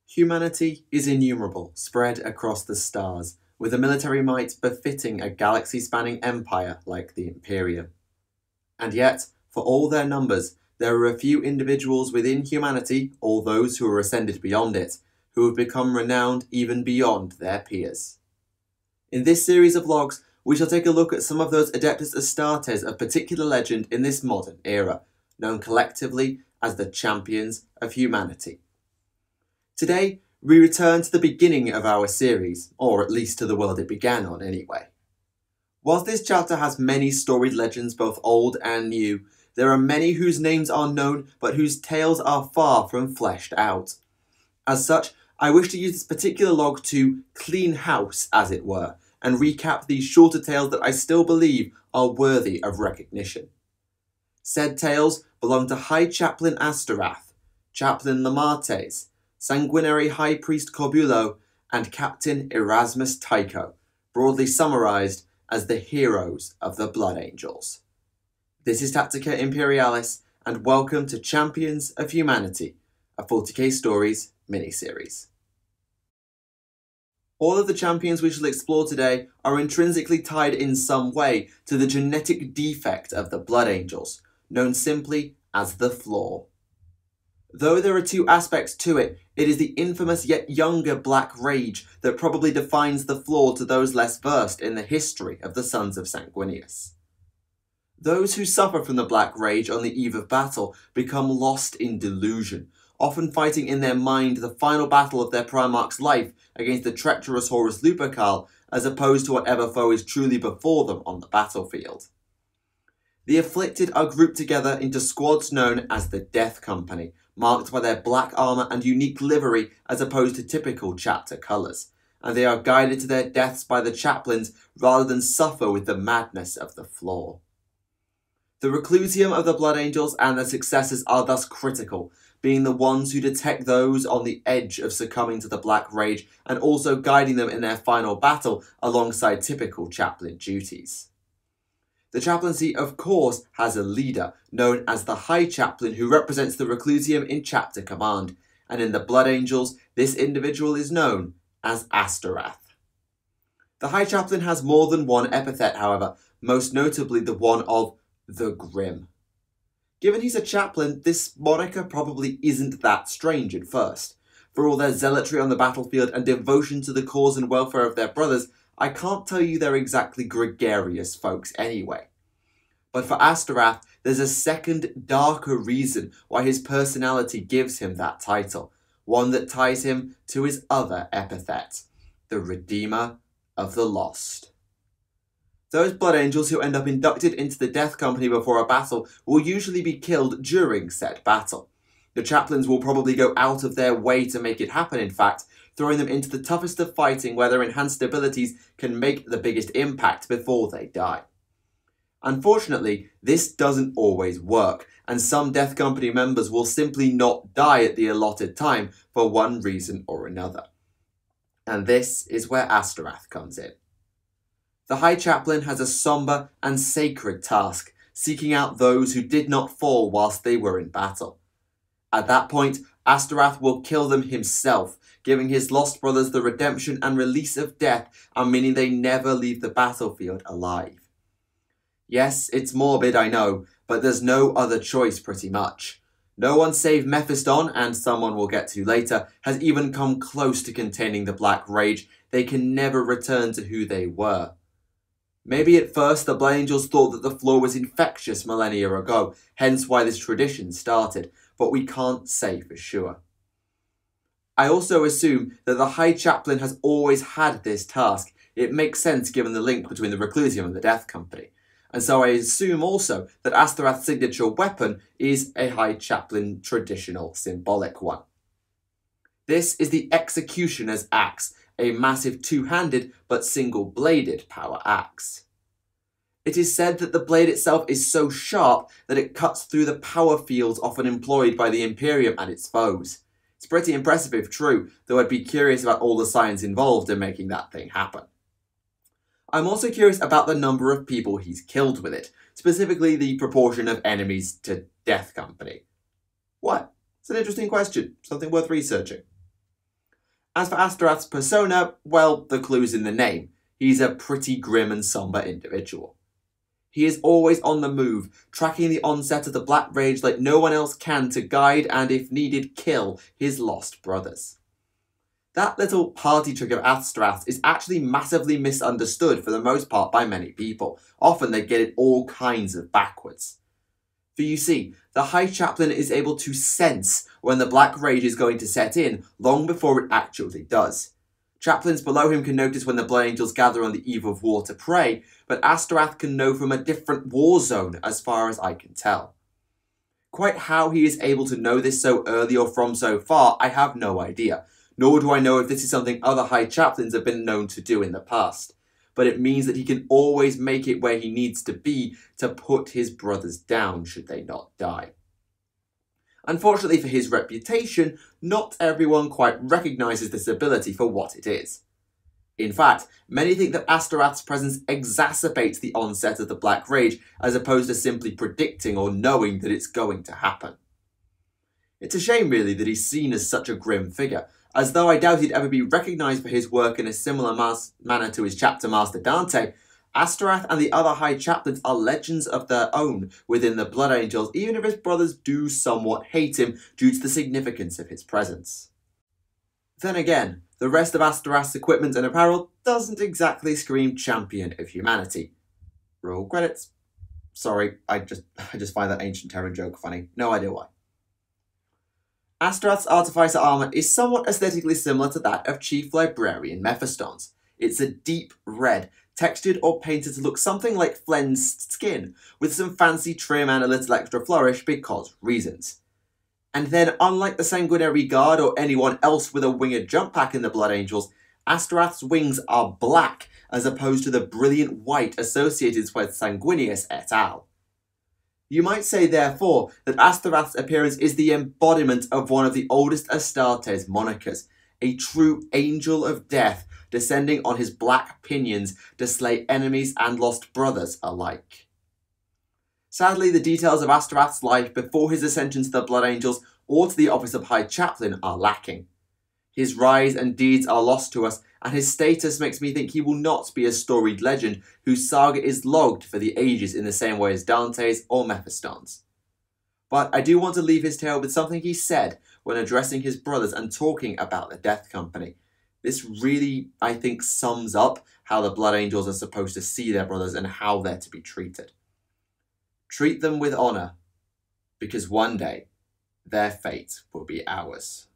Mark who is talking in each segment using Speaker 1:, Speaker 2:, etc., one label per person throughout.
Speaker 1: Humanity is innumerable, spread across the stars, with a military might befitting a galaxy-spanning empire like the Imperium. And yet, for all their numbers, there are a few individuals within humanity, or those who are ascended beyond it, who have become renowned even beyond their peers. In this series of logs, we shall take a look at some of those Adeptus Astartes of particular legend in this modern era, known collectively as the Champions of Humanity. Today, we return to the beginning of our series, or at least to the world it began on anyway. Whilst this chapter has many storied legends both old and new, there are many whose names are known but whose tales are far from fleshed out. As such, I wish to use this particular log to clean house, as it were, and recap these shorter tales that I still believe are worthy of recognition. Said tales belong to High Chaplain Astaroth, Chaplain Lamartes, Sanguinary High Priest Corbulo, and Captain Erasmus Tycho, broadly summarised as the heroes of the Blood Angels. This is Tactica Imperialis, and welcome to Champions of Humanity, a 40k Stories mini-series. All of the champions we shall explore today are intrinsically tied in some way to the genetic defect of the Blood Angels, known simply as the Flaw. Though there are two aspects to it, it is the infamous yet younger Black Rage that probably defines the Flaw to those less versed in the history of the Sons of Sanguinius. Those who suffer from the Black Rage on the eve of battle become lost in delusion, often fighting in their mind the final battle of their Primarch's life against the treacherous Horus Lupercal, as opposed to whatever foe is truly before them on the battlefield. The afflicted are grouped together into squads known as the Death Company, marked by their black armour and unique livery as opposed to typical chapter colours, and they are guided to their deaths by the chaplains rather than suffer with the madness of the Flaw. The reclusium of the Blood Angels and their successors are thus critical, being the ones who detect those on the edge of succumbing to the Black Rage and also guiding them in their final battle alongside typical chaplain duties. The chaplaincy, of course, has a leader, known as the High Chaplain, who represents the reclusium in chapter command, and in the Blood Angels, this individual is known as Astaroth. The High Chaplain has more than one epithet, however, most notably the one of the Grim. Given he's a chaplain, this moniker probably isn't that strange at first. For all their zealotry on the battlefield and devotion to the cause and welfare of their brothers, I can't tell you they're exactly gregarious folks anyway. But for Astaroth, there's a second, darker reason why his personality gives him that title, one that ties him to his other epithet, the Redeemer of the Lost. Those Blood Angels who end up inducted into the Death Company before a battle will usually be killed during said battle. The chaplains will probably go out of their way to make it happen, in fact, throwing them into the toughest of fighting where their enhanced abilities can make the biggest impact before they die. Unfortunately, this doesn't always work, and some Death Company members will simply not die at the allotted time for one reason or another. And this is where Astaroth comes in. The High Chaplain has a sombre and sacred task, seeking out those who did not fall whilst they were in battle. At that point, Astaroth will kill them himself, giving his lost brothers the redemption and release of death, and meaning they never leave the battlefield alive. Yes, it's morbid, I know, but there's no other choice pretty much. No one save Mephiston, and someone we'll get to later, has even come close to containing the Black Rage. They can never return to who they were. Maybe at first the Blood Angels thought that the Flaw was infectious millennia ago, hence why this tradition started, but we can't say for sure. I also assume that the High Chaplain has always had this task. It makes sense given the link between the Reclusium and the Death Company. And so I assume also that Astaroth's signature weapon is a High Chaplain traditional symbolic one. This is the Executioner's Axe, a massive two-handed but single-bladed power axe. It is said that the blade itself is so sharp that it cuts through the power fields often employed by the Imperium and its foes. It's pretty impressive if true, though I'd be curious about all the science involved in making that thing happen. I'm also curious about the number of people he's killed with it, specifically the proportion of enemies to Death Company. What? It's an interesting question, something worth researching. As for Asteroids Persona, well, the clue's in the name. He's a pretty grim and somber individual. He is always on the move, tracking the onset of the Black Rage like no one else can to guide and, if needed, kill his lost brothers. That little party trick of Astaroth is actually massively misunderstood for the most part by many people. Often they get it all kinds of backwards. For you see, the High Chaplain is able to sense when the Black Rage is going to set in long before it actually does. Chaplains below him can notice when the Blood Angels gather on the eve of war to pray, but Astaroth can know from a different war zone as far as I can tell. Quite how he is able to know this so early or from so far, I have no idea, nor do I know if this is something other High Chaplains have been known to do in the past. But it means that he can always make it where he needs to be to put his brothers down should they not die. Unfortunately for his reputation, not everyone quite recognises this ability for what it is. In fact, many think that Astaroth's presence exacerbates the onset of the Black Rage as opposed to simply predicting or knowing that it's going to happen. It's a shame really that he's seen as such a grim figure, as though I doubt he'd ever be recognised for his work in a similar manner to his chapter master Dante. Astaroth and the other High Chaplains are legends of their own within the Blood Angels, even if his brothers do somewhat hate him due to the significance of his presence. Then again, the rest of Astaroth's equipment and apparel doesn't exactly scream champion of humanity. Roll credits. Sorry, I just find that ancient Terran joke funny. No idea why. Astaroth's artificer armour is somewhat aesthetically similar to that of Chief Librarian Mephistons. It's a deep red, textured or painted to look something like Flen's skin, with some fancy trim and a little extra flourish because reasons. And then, unlike the Sanguinary Guard or anyone else with a winged jump pack in the Blood Angels, Astaroth's wings are black as opposed to the brilliant white associated with Sanguinius et al. You might say, therefore, that Astaroth's appearance is the embodiment of one of the oldest Astartes monikers, a true angel of death descending on his black pinions to slay enemies and lost brothers alike. Sadly, the details of Astaroth's life before his ascension to the Blood Angels or to the office of High Chaplain are lacking. His rise and deeds are lost to us, and his status makes me think he will not be a storied legend whose saga is logged for the ages in the same way as Dante's or Mephiston's. But I do want to leave his tale with something he said when addressing his brothers and talking about the Death Company. This really, I think, sums up how the Blood Angels are supposed to see their brothers and how they're to be treated. Treat them with honour, because one day their fate will be ours.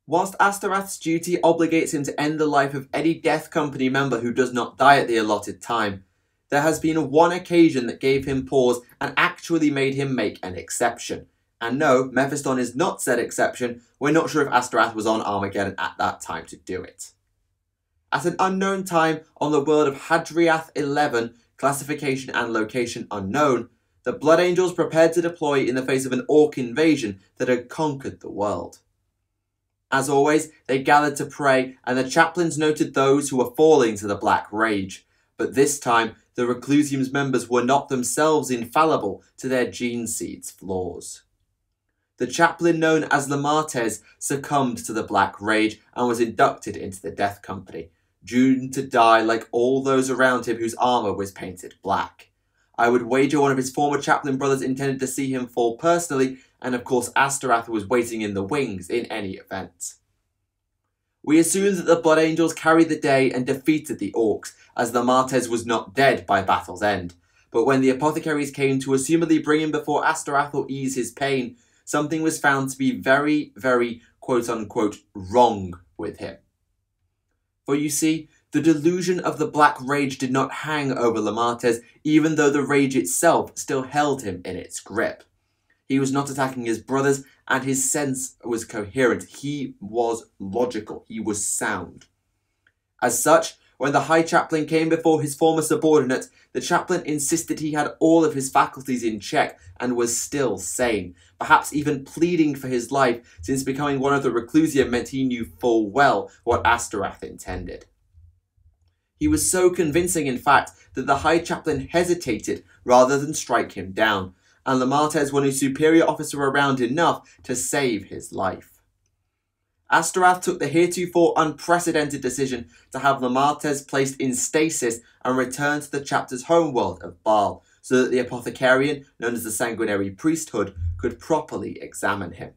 Speaker 1: Whilst Astaroth's duty obligates him to end the life of any Death Company member who does not die at the allotted time, there has been one occasion that gave him pause and actually made him make an exception. And no, Mephiston is not said exception. We're not sure if Astaroth was on Armageddon at that time to do it. At an unknown time on the world of Hadriath 11, classification and location unknown, the Blood Angels prepared to deploy in the face of an orc invasion that had conquered the world. As always, they gathered to pray, and the chaplains noted those who were falling to the Black Rage. But this time, the Reclusium's members were not themselves infallible to their gene seed's flaws. The chaplain known as Lamartes succumbed to the Black Rage and was inducted into the Death Company, doomed to die like all those around him whose armour was painted black. I would wager one of his former chaplain brothers intended to see him fall personally, and of course Astaroth was waiting in the wings in any event. We assume that the Blood Angels carried the day and defeated the Orcs, as Lamartes was not dead by battle's end. But when the apothecaries came to assumedly bring him before Astaroth or ease his pain, something was found to be very, very quote-unquote wrong with him. For you see, the delusion of the Black Rage did not hang over Lamartes, even though the rage itself still held him in its grip. He was not attacking his brothers, and his sense was coherent. He was logical. He was sound. As such, when the High Chaplain came before his former subordinate, the chaplain insisted he had all of his faculties in check and was still sane, perhaps even pleading for his life, since becoming one of the Reclusia meant he knew full well what Astaroth intended. He was so convincing, in fact, that the High Chaplain hesitated rather than strike him down, and Lamartes was a superior officer around enough to save his life. Astaroth took the heretofore unprecedented decision to have Lamartes placed in stasis and returned to the chapter's homeworld of Baal, so that the apothecarian, known as the Sanguinary Priesthood, could properly examine him.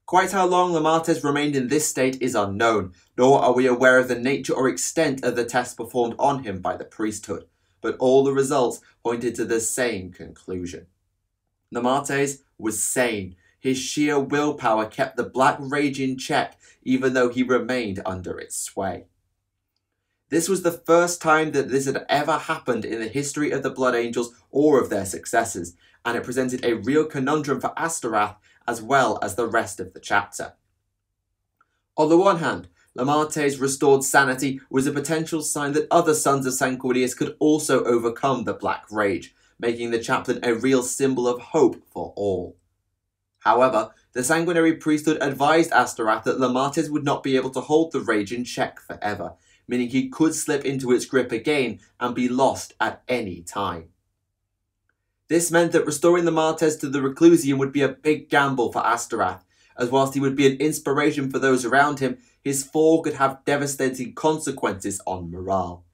Speaker 1: Quite how long Lamartes remained in this state is unknown, nor are we aware of the nature or extent of the tests performed on him by the priesthood, but all the results pointed to the same conclusion. Lamartes was sane. His sheer willpower kept the Black Rage in check, even though he remained under its sway. This was the first time that this had ever happened in the history of the Blood Angels or of their successors, and it presented a real conundrum for Astaroth as well as the rest of the chapter. On the one hand, Lamartes' restored sanity was a potential sign that other sons of Sanguinius could also overcome the Black Rage, making the chaplain a real symbol of hope for all. However, the Sanguinary Priesthood advised Astaroth that Lamartes would not be able to hold the rage in check forever, meaning he could slip into its grip again and be lost at any time. This meant that restoring Lamartes to the Reclusium would be a big gamble for Astaroth, as whilst he would be an inspiration for those around him, his fall could have devastating consequences on morale.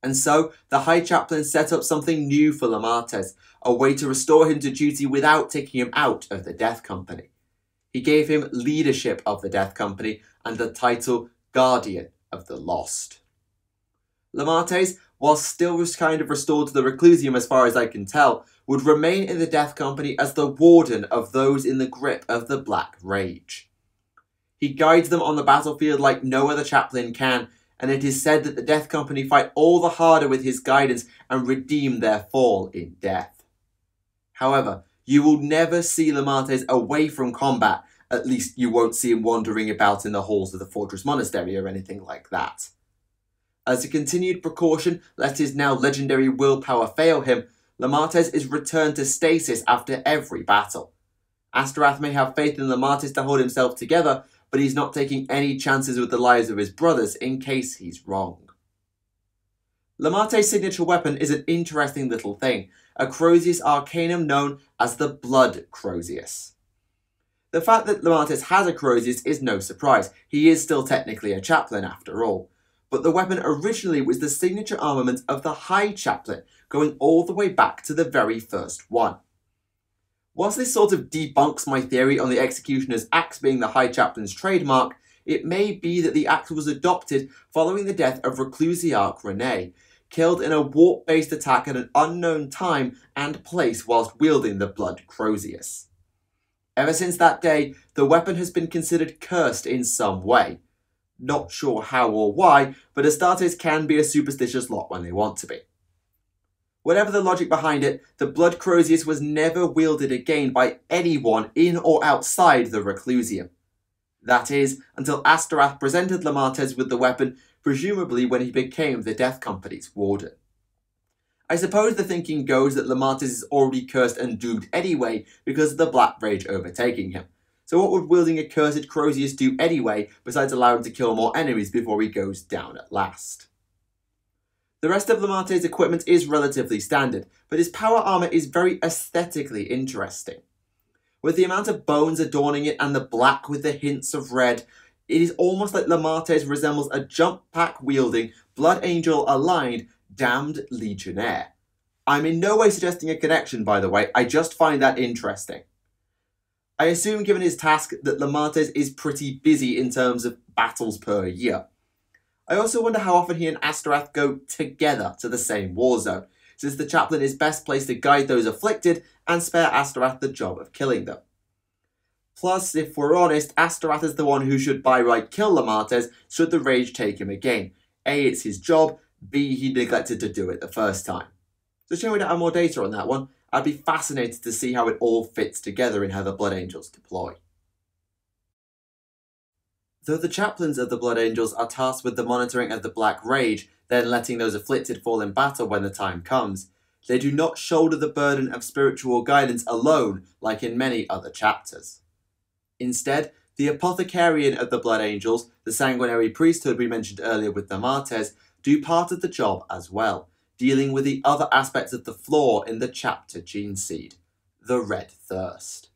Speaker 1: And so, the High Chaplain set up something new for Lamartes, a way to restore him to duty without taking him out of the Death Company. He gave him leadership of the Death Company and the title Guardian of the Lost. Lamartes, while still kind of restored to the Reclusium as far as I can tell, would remain in the Death Company as the warden of those in the grip of the Black Rage. He guides them on the battlefield like no other chaplain can, and it is said that the Death Company fight all the harder with his guidance and redeem their fall in death. However, you will never see Lamartes away from combat, at least you won't see him wandering about in the halls of the Fortress Monastery or anything like that. As a continued precaution, lest his now legendary willpower fail him, Lamartes is returned to stasis after every battle. Astaroth may have faith in Lamartes to hold himself together, but he's not taking any chances with the lives of his brothers in case he's wrong. Lamartes' signature weapon is an interesting little thing, a Crozius Arcanum known as the Blood Crozius. The fact that Lamartes has a Crozius is no surprise, he is still technically a chaplain after all, but the weapon originally was the signature armament of the High Chaplain, going all the way back to the very first one. Whilst this sort of debunks my theory on the Executioner's axe being the High Chaplain's trademark, it may be that the axe was adopted following the death of Reclusiarch Rene, killed in a warp-based attack at an unknown time and place whilst wielding the Blood Crozius. Ever since that day, the weapon has been considered cursed in some way. Not sure how or why, but Astartes can be a superstitious lot when they want to be. Whatever the logic behind it, the Blood Crozius was never wielded again by anyone in or outside the Reclusium. That is, until Astaroth presented Lamartes with the weapon, presumably when he became the Death Company's warden. I suppose the thinking goes that Lamartes is already cursed and doomed anyway because of the Black Rage overtaking him. So what would wielding a cursed Crozius do anyway, besides allow him to kill more enemies before he goes down at last? The rest of Lamartes' equipment is relatively standard, but his power armour is very aesthetically interesting. With the amount of bones adorning it and the black with the hints of red, it is almost like Lamartes resembles a jump pack wielding, Blood Angel aligned, damned legionnaire. I'm in no way suggesting a connection, by the way, I just find that interesting. I assume, given his task, that Lamartes is pretty busy in terms of battles per year. I also wonder how often he and Astaroth go together to the same war zone, since the chaplain is best placed to guide those afflicted and spare Astaroth the job of killing them. Plus, if we're honest, Astaroth is the one who should by right kill Lamartes should the rage take him again. A, it's his job, B, he neglected to do it the first time. So shall we have more data on that one? I'd be fascinated to see how it all fits together in how the Blood Angels deploy. Though the chaplains of the Blood Angels are tasked with the monitoring of the Black Rage, then letting those afflicted fall in battle when the time comes, they do not shoulder the burden of spiritual guidance alone like in many other chapters. Instead, the apothecarian of the Blood Angels, the Sanguinary Priesthood we mentioned earlier with Lamartes, do part of the job as well, dealing with the other aspects of the Flaw in the chapter gene seed, the Red Thirst.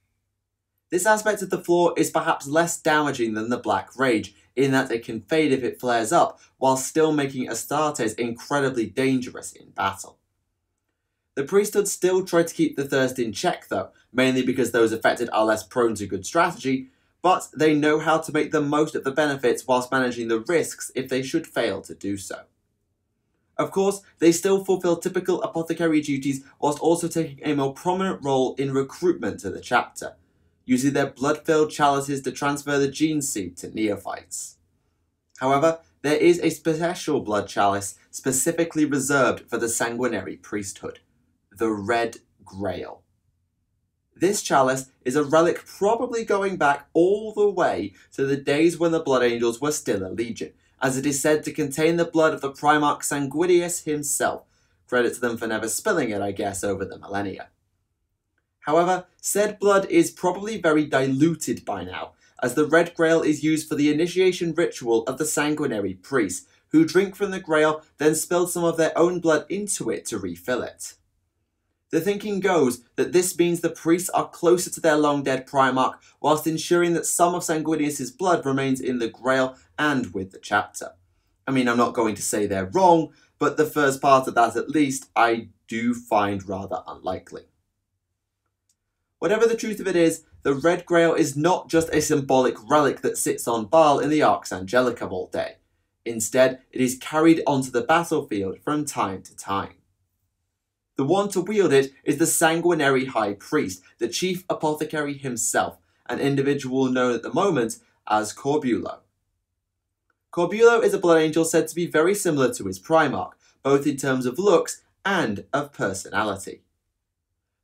Speaker 1: This aspect of the Flaw is perhaps less damaging than the Black Rage, in that it can fade if it flares up, while still making Astartes incredibly dangerous in battle. The priesthood still try to keep the thirst in check though, mainly because those affected are less prone to good strategy, but they know how to make the most of the benefits whilst managing the risks if they should fail to do so. Of course, they still fulfill typical apothecary duties whilst also taking a more prominent role in recruitment to the chapter, using their blood-filled chalices to transfer the gene seed to neophytes. However, there is a special blood chalice specifically reserved for the sanguinary priesthood, the Red Grail. This chalice is a relic probably going back all the way to the days when the Blood Angels were still a legion, as it is said to contain the blood of the Primarch Sanguinius himself. Credit to them for never spilling it, I guess, over the millennia. However, said blood is probably very diluted by now, as the Red Grail is used for the initiation ritual of the sanguinary priests, who drink from the Grail, then spill some of their own blood into it to refill it. The thinking goes that this means the priests are closer to their long-dead Primarch, whilst ensuring that some of Sanguinius' blood remains in the Grail and with the chapter. I mean, I'm not going to say they're wrong, but the first part of that at least I do find rather unlikely. Whatever the truth of it is, the Red Grail is not just a symbolic relic that sits on Baal in the Arx Angelicum all day. Instead, it is carried onto the battlefield from time to time. The one to wield it is the Sanguinary High Priest, the Chief Apothecary himself, an individual known at the moment as Corbulo. Corbulo is a blood angel said to be very similar to his Primarch, both in terms of looks and of personality.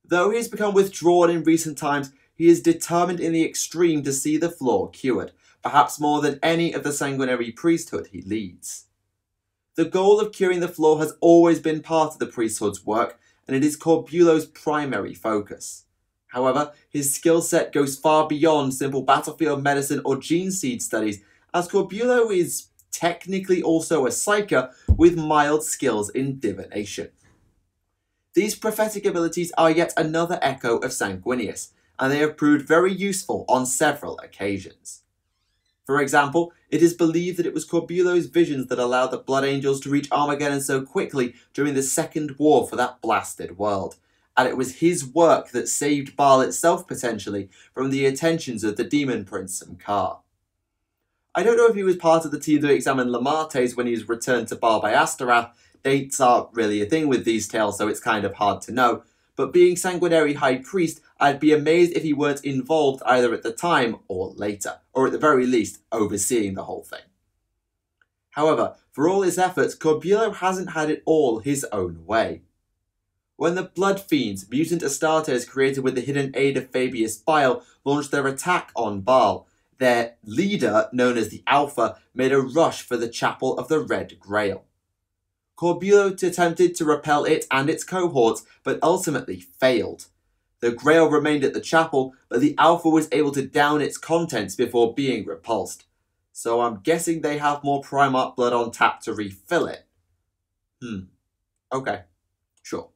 Speaker 1: Though he has become withdrawn in recent times, he is determined in the extreme to see the Flaw cured, perhaps more than any of the sanguinary priesthood he leads. The goal of curing the Flaw has always been part of the priesthood's work, and it is Corbulo's primary focus. However, his skill set goes far beyond simple battlefield medicine or gene seed studies, as Corbulo is technically also a psyker with mild skills in divination. These prophetic abilities are yet another echo of Sanguinius, and they have proved very useful on several occasions. For example, it is believed that it was Corbulo's visions that allowed the Blood Angels to reach Armageddon so quickly during the Second War for that blasted world, and it was his work that saved Baal itself potentially from the attentions of the Demon Prince Samkar. I don't know if he was part of the team that examined Lamartes when he was returned to Baal by Astaroth. Dates aren't really a thing with these tales, so it's kind of hard to know, but being Sanguinary High Priest, I'd be amazed if he weren't involved either at the time or later, or at the very least, overseeing the whole thing. However, for all his efforts, Corbulo hasn't had it all his own way. When the Blood Fiends, mutant Astartes created with the hidden aid of Fabius Bile, launched their attack on Baal, their leader, known as the Alpha, made a rush for the Chapel of the Red Grail. Corbulo attempted to repel it and its cohorts, but ultimately failed. The Grail remained at the chapel, but the Alpha was able to down its contents before being repulsed. So I'm guessing they have more Primarch blood on tap to refill it. Okay, sure.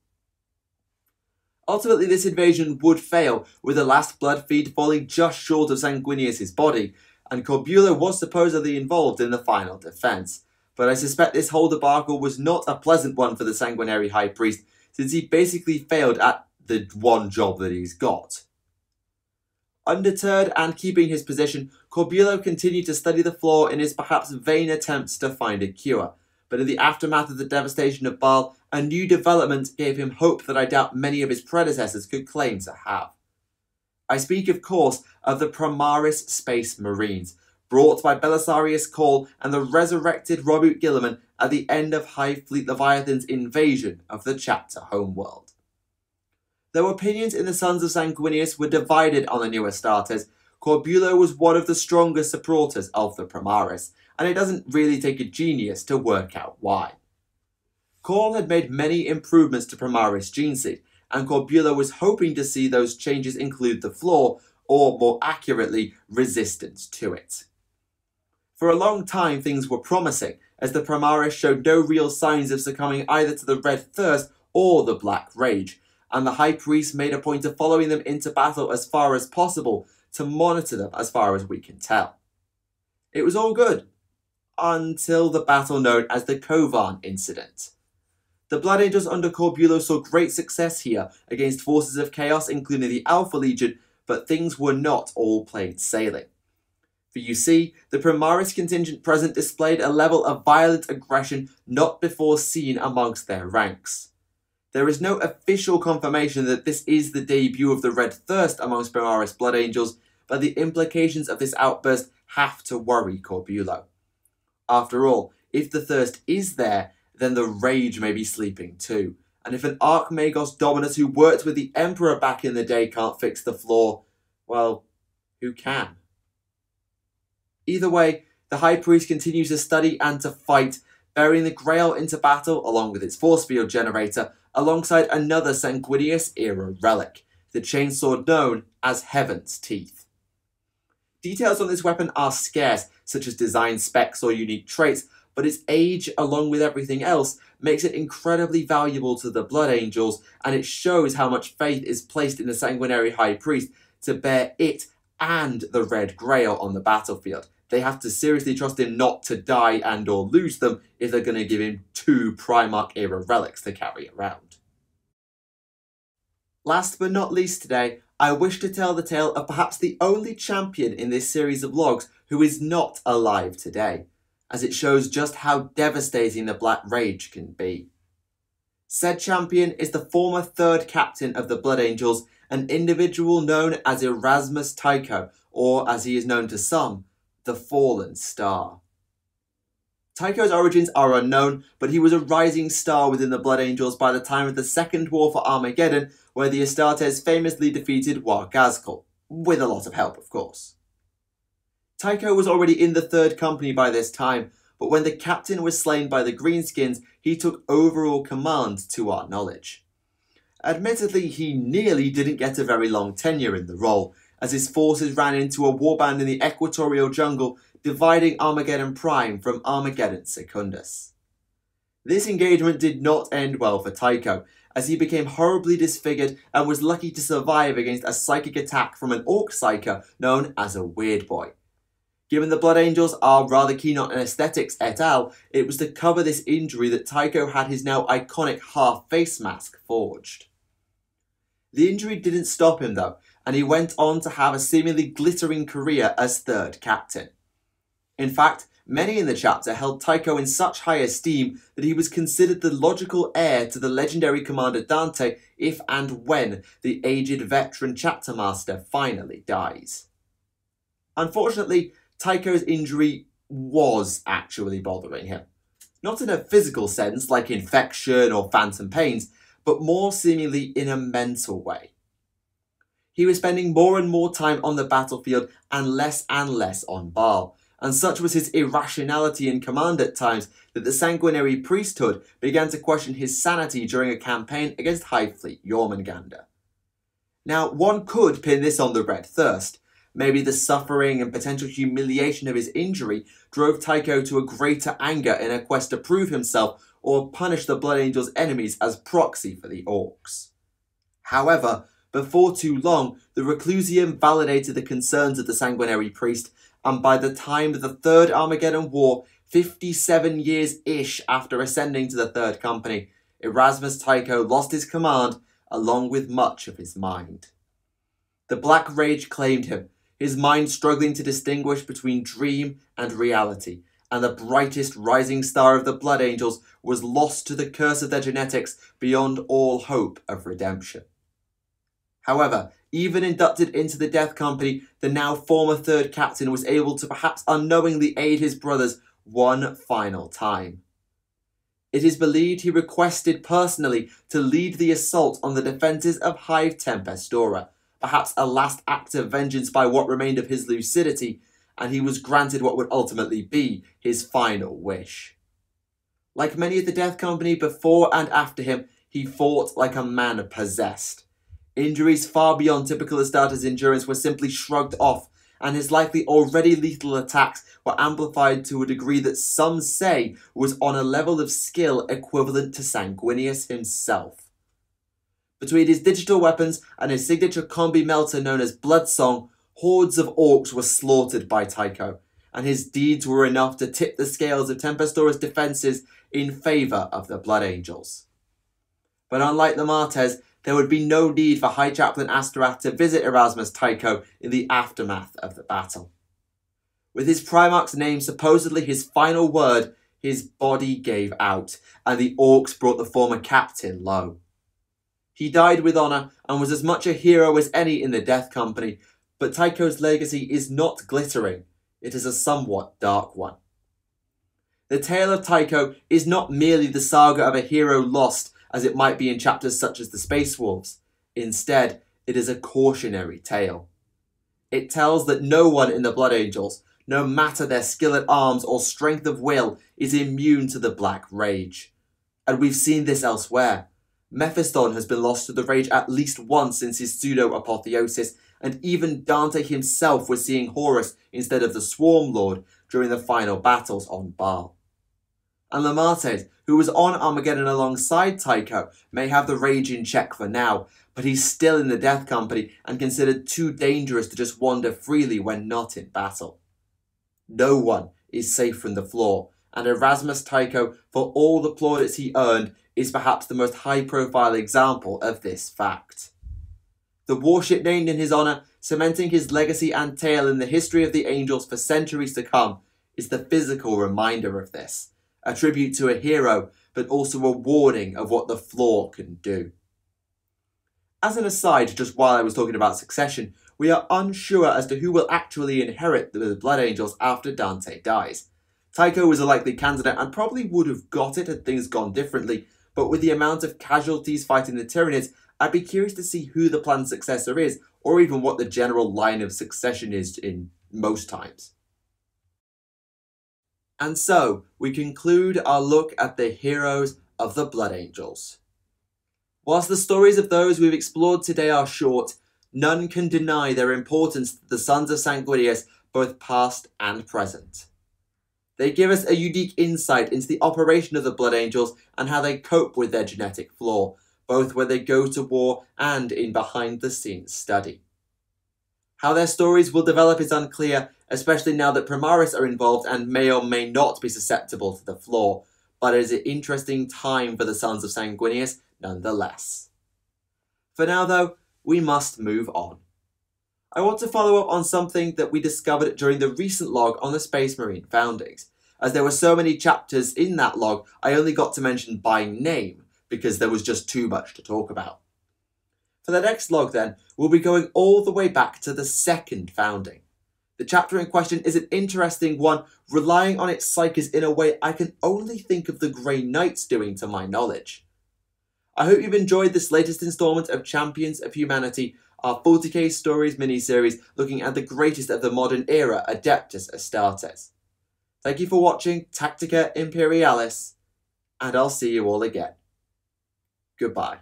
Speaker 1: Ultimately, this invasion would fail, with the last blood feed falling just short of Sanguinius' body, and Corbulo was supposedly involved in the final defense. But I suspect this whole debacle was not a pleasant one for the Sanguinary High Priest, since he basically failed at the one job that he's got. Undeterred and keeping his position, Corbulo continued to study the Flaw in his perhaps vain attempts to find a cure, but in the aftermath of the devastation of Baal, a new development gave him hope that I doubt many of his predecessors could claim to have. I speak, of course, of the Primaris Space Marines, brought by Belisarius Cawl and the resurrected Robert Gilliman at the end of High Fleet Leviathan's invasion of the chapter homeworld. Though opinions in the Sons of Sanguinius were divided on the new Astartes, Corbulo was one of the strongest supporters of the Primaris, and it doesn't really take a genius to work out why. Cawl had made many improvements to Primaris gene seed, and Corbulo was hoping to see those changes include the Flaw, or more accurately, resistance to it. For a long time things were promising, as the Primaris showed no real signs of succumbing either to the Red Thirst or the Black Rage, and the High Priest made a point of following them into battle as far as possible to monitor them as far as we can tell. It was all good, until the battle known as the Kovan incident. The Blood Angels under Corbulo saw great success here against forces of chaos, including the Alpha Legion, but things were not all plain sailing. For you see, the Primaris contingent present displayed a level of violent aggression not before seen amongst their ranks. There is no official confirmation that this is the debut of the Red Thirst amongst Primaris Blood Angels, but the implications of this outburst have to worry Corbulo. After all, if the thirst is there, then the rage may be sleeping too. And if an Archmagos Dominus who worked with the Emperor back in the day can't fix the flaw, well, who can? Either way, the High Priest continues to study and to fight, bearing the Grail into battle along with its force field generator, alongside another Sanguinius-era relic, the chainsword known as Heaven's Teeth. Details on this weapon are scarce, such as design specs or unique traits, but its age, along with everything else, makes it incredibly valuable to the Blood Angels, and it shows how much faith is placed in the Sanguinary High Priest to bear it and the Red Grail on the battlefield. They have to seriously trust him not to die and or lose them if they're going to give him 2 Primarch-era relics to carry around. Last but not least today, I wish to tell the tale of perhaps the only champion in this series of logs who is not alive today, as it shows just how devastating the Black Rage can be. Said champion is the former 3rd captain of the Blood Angels, an individual known as Erasmus Tycho, or as he is known to some, the Fallen Star. Tycho's origins are unknown, but he was a rising star within the Blood Angels by the time of the Second War for Armageddon, where the Astartes famously defeated War Ghazghkull, with a lot of help of course. Tycho was already in the 3rd company by this time, but when the captain was slain by the Greenskins, he took overall command to our knowledge. Admittedly, he nearly didn't get a very long tenure in the role, as his forces ran into a warband in the equatorial jungle, dividing Armageddon Prime from Armageddon Secundus. This engagement did not end well for Tycho, as he became horribly disfigured and was lucky to survive against a psychic attack from an Orc Psyker known as a Weird Boy. Given the Blood Angels are rather keen on aesthetics et al., it was to cover this injury that Tycho had his now iconic half-face mask forged. The injury didn't stop him though, and he went on to have a seemingly glittering career as 3rd captain. In fact, many in the chapter held Tycho in such high esteem that he was considered the logical heir to the legendary Commander Dante if and when the aged veteran chapter master finally dies. Unfortunately, Tycho's injury was actually bothering him. Not in a physical sense like infection or phantom pains, but more seemingly in a mental way. He was spending more and more time on the battlefield and less on Baal, and such was his irrationality in command at times that the Sanguinary priesthood began to question his sanity during a campaign against High Fleet Jormungandr. Now, one could pin this on the Red Thirst. Maybe the suffering and potential humiliation of his injury drove Tycho to a greater anger in a quest to prove himself or punish the Blood Angels' enemies as proxy for the Orcs. However, before too long, the Reclusium validated the concerns of the Sanguinary priest, and by the time of the 3rd Armageddon War, 57 years-ish after ascending to the 3rd Company, Erasmus Tycho lost his command along with much of his mind. The Black Rage claimed him, his mind struggling to distinguish between dream and reality, and the brightest rising star of the Blood Angels was lost to the curse of their genetics beyond all hope of redemption. However, even inducted into the Death Company, the now former 3rd captain was able to perhaps unknowingly aid his brothers one final time. It is believed he requested personally to lead the assault on the defences of Hive Tempestora, perhaps a last act of vengeance by what remained of his lucidity, and he was granted what would ultimately be his final wish. Like many of the Death Company before and after him, he fought like a man possessed. Injuries far beyond typical Astartes' endurance were simply shrugged off, and his likely already lethal attacks were amplified to a degree that some say was on a level of skill equivalent to Sanguinius himself. Between his digital weapons and his signature combi melter known as Bloodsong, Hordes of orcs were slaughtered by Tycho, and his deeds were enough to tip the scales of Tempestora's defences in favour of the Blood Angels. But unlike the Martes, there would be no need for High Chaplain Astaroth to visit Erasmus Tycho in the aftermath of the battle. With his Primarch's name supposedly his final word, his body gave out, and the orcs brought the former captain low. He died with honour and was as much a hero as any in the Death Company, but Tycho's legacy is not glittering, it is a somewhat dark one. The tale of Tycho is not merely the saga of a hero lost as it might be in chapters such as the Space Wolves. Instead, it is a cautionary tale. It tells that no one in the Blood Angels, no matter their skill at arms or strength of will, is immune to the Black Rage. And we've seen this elsewhere. Mephiston has been lost to the Rage at least once since his pseudo-apotheosis, and even Dante himself was seeing Horus instead of the Swarm Lord during the final battles on Baal. And Lamartes, who was on Armageddon alongside Tycho, may have the Rage in check for now, but he's still in the Death Company and considered too dangerous to just wander freely when not in battle. No one is safe from the Flaw, and Erasmus Tycho, for all the plaudits he earned, is perhaps the most high-profile example of this fact. The warship named in his honour, cementing his legacy and tale in the history of the Angels for centuries to come, is the physical reminder of this, a tribute to a hero, but also a warning of what the Flaw can do. As an aside, just while I was talking about succession, we are unsure as to who will actually inherit the Blood Angels after Dante dies. Tycho was a likely candidate and probably would have got it had things gone differently, but with the amount of casualties fighting the Tyranids, I'd be curious to see who the planned successor is, or even what the general line of succession is in most times. And so, we conclude our look at the heroes of the Blood Angels. Whilst the stories of those we've explored today are short, none can deny their importance to the sons of Sanguinius, both past and present. They give us a unique insight into the operation of the Blood Angels and how they cope with their genetic flaw, both when they go to war and in behind-the-scenes study. How their stories will develop is unclear, especially now that Primarch are involved and may or may not be susceptible to the Flaw, but it is an interesting time for the sons of Sanguinius nonetheless. For now though, we must move on. I want to follow up on something that we discovered during the recent log on the Space Marine foundings. As there were so many chapters in that log, I only got to mention by name, because there was just too much to talk about. For the next log then, we'll be going all the way back to the second founding. The chapter in question is an interesting one, relying on its psyches in a way I can only think of the Grey Knights doing to my knowledge. I hope you've enjoyed this latest instalment of Champions of Humanity, our 40k Stories miniseries looking at the greatest of the modern era, Adeptus Astartes. Thank you for watching Tactica Imperialis, and I'll see you all again. Goodbye.